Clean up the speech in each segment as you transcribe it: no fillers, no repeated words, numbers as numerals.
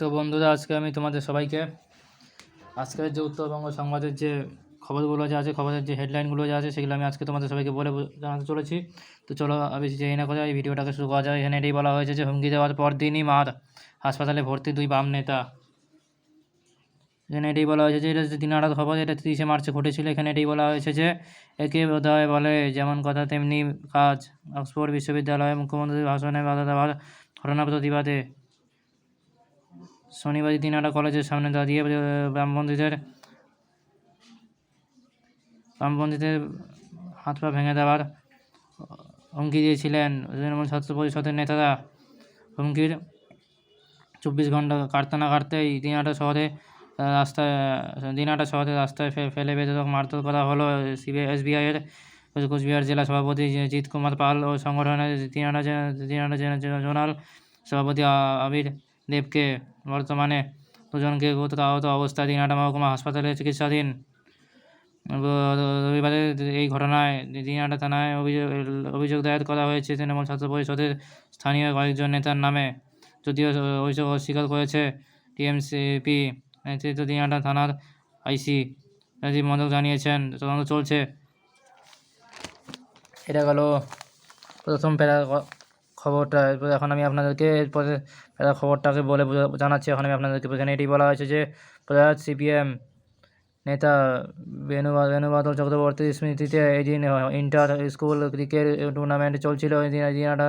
তো বন্ধুরা, আজকে আমি তোমাদের সবাইকে আজকের যে উত্তরবঙ্গ সংবাদের যে খবরগুলো যে আছে, খবরের যে হেডলাইনগুলো যে আছে, সেগুলো আমি আজকে তোমাদের সবাইকে বলে জানাতে চলেছি। তো চলো বেশি দেরি না করে এই ভিডিওটাকে শুরু করা যায়। এখানে এটাই বলা হয়েছে যে হুমকি দেওয়ার পর দিনই মার, হাসপাতালে ভর্তি 2 বাম নেতা। এখানে এটাই বলা হয়েছে যে এটা দিনাটার খবর, এটা 30শে মার্চে ঘটেছিল। এখানে এটাই বলা হয়েছে যে একে বোধহয় বলে যেমন কথা তেমনি কাজ। অক্সফোর্ড বিশ্ববিদ্যালয়ে মুখ্যমন্ত্রীর ভাষণে বাধা দেওয়ার ঘটনা প্রতিবাদে শনিবার দিনাটা কলেজের সামনে দাঁড়িয়ে বামপন্থীদের হাত পা ভেঙে দেওয়ার হুমকি দিয়েছিলেন তৃণমূল ছাত্র পরিষদের নেতারা। হুমকির 24 ঘন্টা কাটতে না কাটতেই দিনাটা শহরে রাস্তায় ফেলে বেধড়ক মারধর করা হলো এসবিআইয়ের কোচবিহার জেলা সভাপতি জিৎ কুমার পাল ও সংগঠনের দিনাটা জোনাল সভাপতি আবির দেবকে। বর্তমানে দুজনকে গুরুতর আহত অবস্থায় দিনাটা মহকুমা হাসপাতালে চিকিৎসাধীন। রবিবারে এই ঘটনায় দিনাটা থানায় অভিযোগ দায়ের করা হয়েছে তৃণমূল ছাত্র পরিষদের স্থানীয় কয়েকজন নেতার নামে। যদিও অভিযোগ অস্বীকার করেছে টিএমসিপি নেতৃত্ব। দিনাটা থানার আইসি রাজীব মদক জানিয়েছেন তদন্ত চলছে। এটা গেল প্রথম প্যারা খবরটা। এরপর এখন আমি আপনাদেরকে এরপরে প্যারা খবরটাকে বলে জানাচ্ছি। এখন আমি আপনাদেরকে এখানে এটি বলা হয়েছে যে প্রয়াত সিপিএম নেতা বেণুবাদল চক্রবর্তীর স্মৃতিতে এই দিন ইন্টার স্কুল ক্রিকেট টুর্নামেন্ট চলছিল। দিনাটা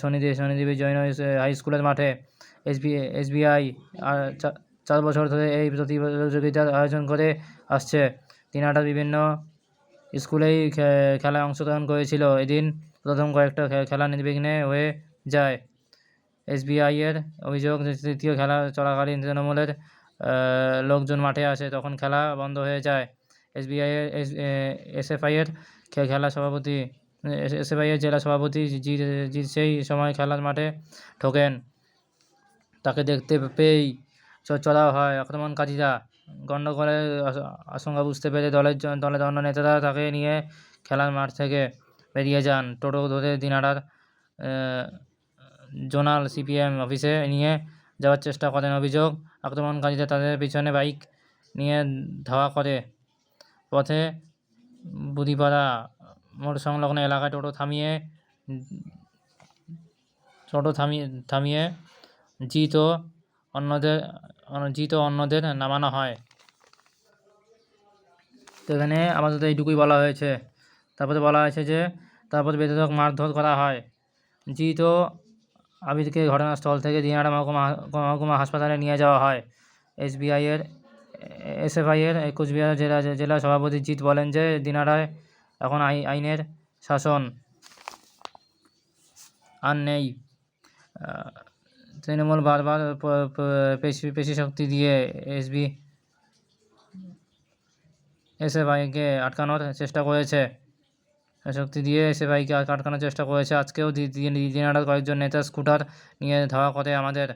শনিদেবী জৈন হাই স্কুলের মাঠে। এসবিআই 4 বছর ধরে এই প্রতিযোগিতার আয়োজন করে আসছে। দিনাটার বিভিন্ন স্কুলেই খেলায় অংশগ্রহণ করেছিল। এদিন প্রথম কয়েকটা খেলা নির্বিঘ্নে হয়ে যায়। এসবিআইয়ের অভিযোগ, তৃতীয় খেলা চলাকালীন তৃণমূলের লোকজন মাঠে আসে, তখন খেলা বন্ধ হয়ে যায়। এসএফআইয়ের জেলা সভাপতি জিৎ সেই সময় খেলার মাঠে ঢোকেন। তাকে দেখতে পেয়েই চড়াও হয় আক্রমণকারীরা। গণ্ডগোলের আশঙ্কা বুঝতে পেরে দলের অন্য নেতারা তাকে নিয়ে খেলার মাঠ থেকে বেরিয়ে যান। টোটো ধরে দিনাটার জোনাল সিপিএম অফিসে নিয়ে যাওয়ার চেষ্টা করেন। অভিযোগ, আক্রমণকারীরা তাদের পিছনে বাইক নিয়ে ধাওয়া করে। পথে বুদিপাড়া মোড় সংলগ্ন এলাকায় টোটো থামিয়ে জিত ও অন্যদের নামানো হয়। তো এখানে আমাদের এইটুকুই বলা হয়েছে। তারপরে বলা হয়েছে যে তারপর বেধড়ক মারধর করা হয়। জিত ও আবিরকে ঘটনাস্থল থেকে দিনাটা মহকুমা হাসপাতালে নিয়ে যাওয়া হয়। এসএফআইয়ের কোচবিহার জেলা সভাপতি জিৎ বলেন যে দিনাটায় এখন আইনের শাসন আর নেই। তৃণমূল বারবার পেশি শক্তি দিয়ে এসএফআইকে আটকানোর চেষ্টা করেছে। আজকেও দিনাটার কয়েকজন নেতা স্কুটার নিয়ে ধাওয়া করে আমাদের,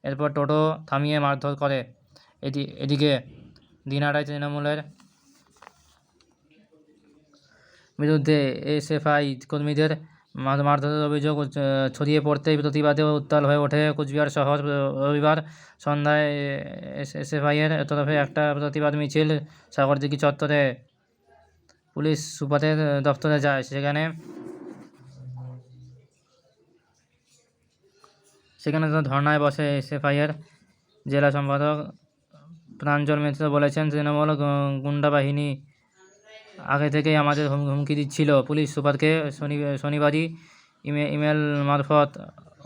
এরপর টোটো থামিয়ে মারধর করে। এদিকে দিনাটায় তৃণমূলের বিরুদ্ধে এসএফআই কর্মীদের মারধরের অভিযোগ ছড়িয়ে পড়তেই প্রতিবাদে উত্তাল হয়ে ওঠে কোচবিহার শহর। রবিবার সন্ধ্যায় এসএফআইয়ের তরফে একটা প্রতিবাদ মিছিল সাগরদিঘি চত্বরে পুলিশ সুপারের দপ্তরে যায়। সেখানে ধর্নায় বসে এসএফআইয়ের জেলা সম্পাদক প্রাঞ্জল মিত্র বলেছেন, তৃণমূল গুন্ডা বাহিনী আগে থেকেই আমাদের হুমকি দিচ্ছিল। পুলিশ সুপারকে শনিবারই ইমেল মারফত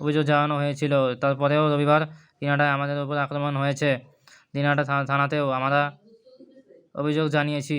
অভিযোগ জানানো হয়েছিল। তারপরেও রবিবার দিনাটায় আমাদের উপর আক্রমণ হয়েছে। দিনাটা থানাতেও আমরা অভিযোগ জানিয়েছি।